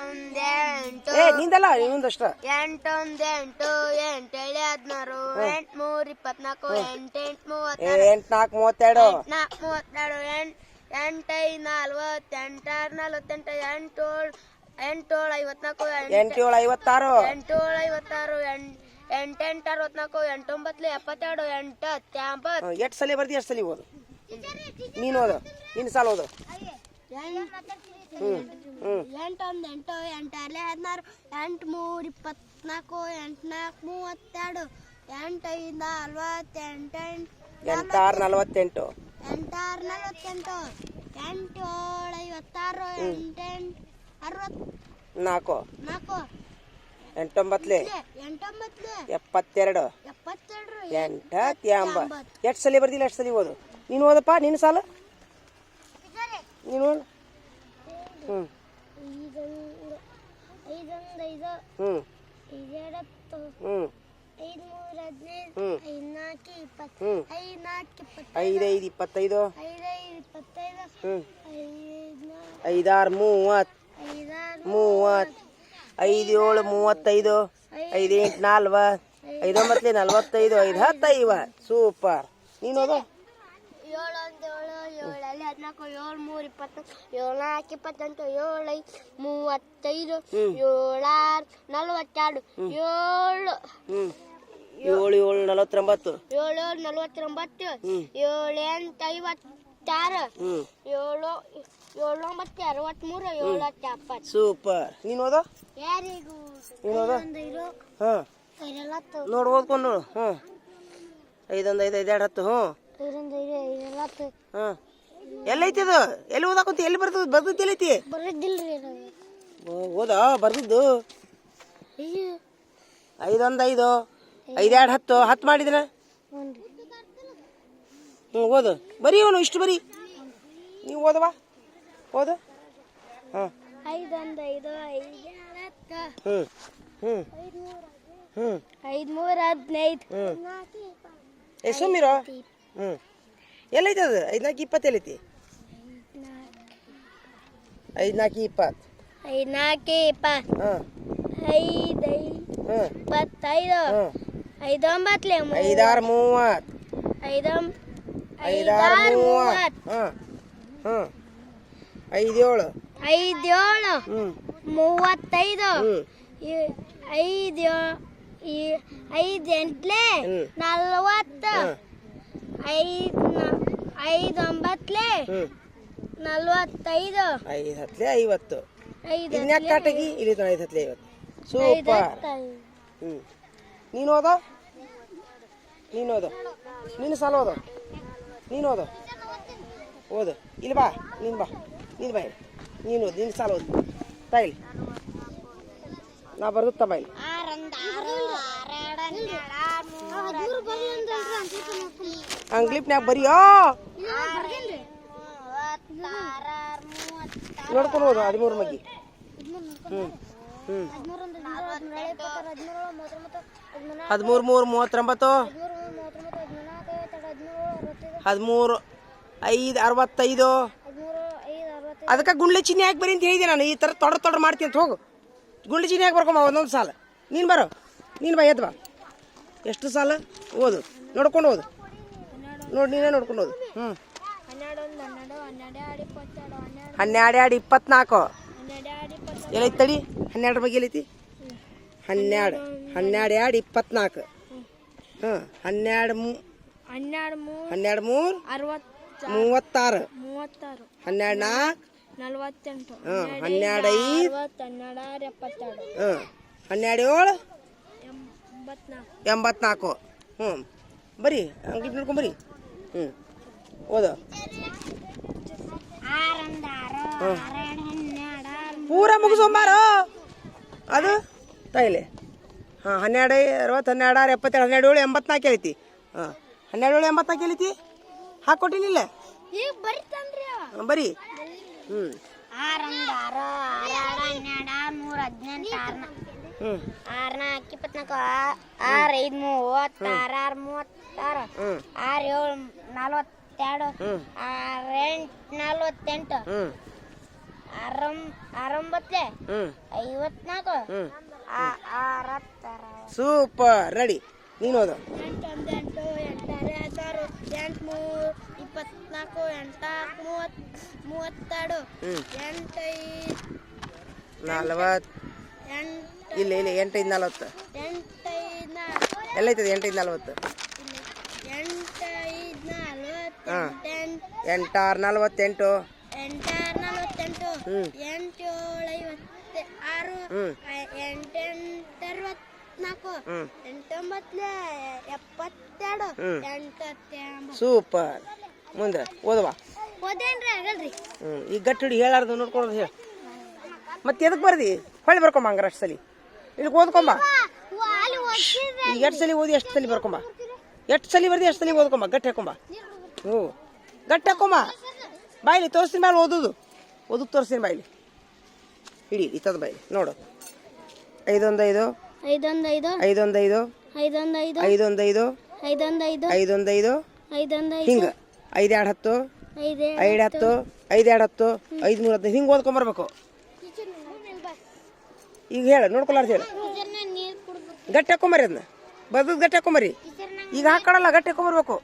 ಎಂಟೊಂದೆಂಟು ನಿಂದಲ್ಲ ಇನ್ನೊಂದಷ್ಟ. ಎಂಟೊಂದೆಂಟು ಎಂಟೇಳಿ 16 ಎಂಟ್ಮೂರ್ 24 ಎಂಟೆಂಟ್ 32 ಎಂಟ್ನಾಲ್ಕು 32 ಎಂಟ್ನಾಲ್ಕು 32 ಎಂಟೈದ್ 40 ಎಂಟಾರ್ 48 ಎಂಟೋಳ್ 54 ಎಂಟೇಳು 56 ಎಂಟೋಳ್ 56 ಎಂಟೆಂಟ್ 64 ಎಂಟೊಂಬತ್ಲೆ 72 ಎಂಟತ್ತು 80. ಎಷ್ಟು ಸಲ ಬರ್ದಿ ಎಷ್ಟು ಸಲ ಓದು ನೀನು ಓದು ನಿನ್ನ ಸಾಲ ಓದು. ಎಂಟೊಂದೆಂಟು ಎಂಟರ್ಲೆ 16 ಎಂಟ್ಮೂರ್ 24 ಎಂಟ್ನಾಲ್ಕು 32 ಎಂಟೈದ್ 40 ಎಂಟಾರ್ 48 ಎಂಟಾರ್ 48 ಎಂಟೋಳ್ 56 ಎಂಟೆಂಟ್ 64 4 ಎಂಟೊಂಬತ್ಲೆ 72 ಎಂಟತ್ತು 80. ಎಷ್ಟು ಸಲ ಬರ್ದಿಲ್ಲ ಎಷ್ಟು ಸಲ ಓದು ನೀನು ಓದಪ್ಪ ನಿನ್ನ ಸಾಲ ನೀನು ಓದು. ಹ್ಞೂ ಹ್ಞೂ ಹ್ಞೂ ಹ್ಞೂ 5 5 25 ಹ್ಞೂ 5 6 30 30 5 7 35 5 8 40 5 9 45 5 10 50. ಸೂಪರ್. ನೀನು ಓದು. 7 7 14 7 3 20 7 4 28 7 35 7 42 7 7 7 49 7 49 7 8 56 7 7 9 63 7 70. ಸೂಪರ್. ನೀನು ಓದು. ಯಾರಿಗೂ ನೀನು ಓದು. ಹಾಂ ನೋಡು ಓದ್ಕೊಂಡು ನೋಡು. ಹ್ಞೂ 5 1 5 5 2 10. ಹಾಂ ಎಲ್ಲೈತಿ ಅದು ಎಲ್ಲಿ ಓದಾಕಂತ ಎಲ್ಲಿ ಬರ್ತದ ಬರ್ದಿದ್ದು ಎಲ್ಲೈತಿ ಓದ ಬರ್ದಿದ್ದು 5 1 5 5 2 10 ಮಾಡಿದನ. ಹ್ಞೂ ಓದು ಬರೀ ಅವನು ಇಷ್ಟು ಬರೀ ನೀವು ಓದವಾ ಓದು. ಹಾಂ 5 1 5 5 ಹ್ಞೂ ಹ್ಞೂ ಹ್ಞೂ 5 3 15 ಹ್ಞೂ ಸುಮ್ಮಿರೋ. ಹ್ಞೂ ಎಲ್ಲೈತಿ ಅದು 5 4 20 ಎಲ್ಲೈತಿ 5 4 20 5 4 20 ಹಾಂ 5 25 5 9 5 6 30 5 5 6 30 ಹಾಂ ಹಾಂ 5 7 5 7 ಹ್ಞೂ 35 ಹ್ಞೂ 5 5 ಎಂಟ್ಲೆ 40 5 9 45 5 10 50 ಇನ್ಯಾಕೆ ಕಾಟಗಿ ಇಲ್ಲಿ 5 10 50. ಸೂಪರ್. ಹ್ಞೂ ನೀನು ಓದೋ ನೀನು ಓದು ನಿನ್ನ ಸಾಲ ಓದು ನೀನು ಓದು ಓದು ಇಲ್ಲಿ ಬಾ ನೀನು ಬಾ ನೀನು ಬಾ ಇಲ್ಲಿ ನೀನು ಓದು ನಿನ್ನ ಸಾಲ ಓದು ತಾಯಿಲಿ ನಾ ಬರ್ದುತ್ತ ಬಾ ಇಲ್ಲಿ ಅಂಗ್ಲಿಪ್ನ್ಯಾಗ ಬರೀಯೋ ನೋಡ್ಕೊಂಡು ಹೋದು 13 ಮಗ್ಗಿ. ಹ್ಞೂ ಹ್ಞೂ 13 3 39 13 5 65 ಅದಕ್ಕೆ ಗುಂಡ್ಲೆ ಚಿನ್ನಿ ಹಾಕಿ ಬರೀ ಅಂತ ಹೇಳಿದೆ ನಾನು. ಈ ಥರ ತೊಡ್ರ ಮಾಡ್ತೀನಿ ಅಂತ ಹೋಗು ಗುಂಡ್ಲೆ ಚಿನ್ನಿ ಹಾಕಿ ಬರ್ಕೊಂಬ ಒಂದೊಂದು ಸಾಲ. ನೀನು ಬರೋ ನೀನು ಬಾ ಎದ್ದು ಬಾ. ಎಷ್ಟು ಸಾಲ ಓದು ನೋಡ್ಕೊಂಡು ಓದು ನೋಡಿ ನೀನೇ ನೋಡ್ಕೊಂಡು ಓದು. ಹ್ಞೂ 12 24 ಎಲ್ಲೈತಿ ತಡಿ 12 ಬಗ್ಗೆ ಎಲ್ಲೈತಿ 12 12 24 ಹಾಂ 12 3 36 12 4 48 ಹಾಂ 12 5 ಹಾಂ 12 7 84 ಹ್ಞೂ ಬರೀ ಅಂಗ್ಲಿ ನೋಡ್ಕೊಂಡು ಬರೀ. ಹ್ಞೂ ಓದು ಪೂರ ಮುಗಿಸೋಂಬಾರೋ ಅದು ತಾಯಿಲೆ. ಹಾಂ 12 60 12 72 12 84 ಐತಿ. ಹಾಂ 12 84 ಐತಿ ಹಾಕ್ಕೊಟ್ಟಿನಿಲ್ಲ ಬರೀ. ಹ್ಞೂ 6 6 ಹ್ಞೂ 6 24 6 5 30 6 36 ಹ್ಞೂ 6 7 42 ಹ್ಞೂ 6 8 48 ಹ್ಞೂ ಆರಂಭತ್ಲೆ ಹ್ಞೂ 54 ಹ್ಞೂ ಆರತ್ತರ ಸೂಪರ್ ರೆಡಿ ನೀನು ಓದು 8 8 8 6 8 3 24 8 32 ಹ್ಞೂ 8 40 ಇಲ್ಲ 8 5 40 ಎಲ್ಲೈತದೆ 8 5 40 ಹಾಂ 8 6 48 ಹ್ಞೂ 8 7 56 ಹ್ಞೂ 8 64 ಹ್ಞೂ 8 72 8 ಸೂಪರ್ ಮುಂದೆ ಓದವಾ ಓದೇನ್ರಿ ಆಗಲ್ರಿ ಹ್ಞೂ ಈಗ ಗಟ್ಟಿ ಹಿಡಿ ಹೇಳಾರ್ದು ನೋಡ್ಕೊಳ್ಳೋದು ಹೇಳಿ ಮತ್ತೆ ಎದಕ್ಕೆ ಬರ್ದಿ ಹೊಳ್ಳಿ ಬರ್ಕೊಂಬ ಹಂಗಾರೆ ಅಷ್ಟು ಸಲ ಇಲ್ಲಿ ಓದ್ಕೊಂಬ ಈಗ ಎಷ್ಟು ಸಲ ಓದಿ ಎಷ್ಟು ಸಲ ಬರ್ಕೊಂಬ ಎಷ್ಟು ಸಲ ಬರ್ದಿ ಎಷ್ಟು ಸಲ ಓದ್ಕೊಂಬ ಗಟ್ಟಿ ಹಾಕೊಂಬ ಹ್ಞೂ ಗಟ್ಟಿ ಹಾಕೊಂಬ ಬಾಯಿಲಿ ತೋರಿಸ್ತೀನಿ ಮೇಲೆ ಓದೋದು ತೋರಿಸ್ತೀನಿ ಬಾಯಿಲಿ ಹಿಡಿ ಇತ್ತದ ಬಾಯಿಲಿ ನೋಡು 5 1 5 5 1 5 5 1 5 5 1 5 5 1 5 5 1 5 5 1 5 5 1 5 ಹಿಂಗೆ 5 2 10 5 10 5 2 10 5 3 10 ಹಿಂಗೆ ಓದ್ಕೊಂಬರ್ಬೇಕು ಈಗ ಹೇಳ ನೋಡ್ಕೊಲಾರ್ದು ಹೇಳು ನೀರು ಕುಡ್ದು ಗಟ್ಟಿ ಹಾಕೊಂಬರಿ ಅದನ್ನ ಬದದ್ ಗಟ್ಟಿ ಹಾಕೊಂಬರಿ ಈಗ ಹಾಕೊಳಲ್ಲ ಗಟ್ಟಿ ಹಾಕೊಂಬರ್ಬೇಕು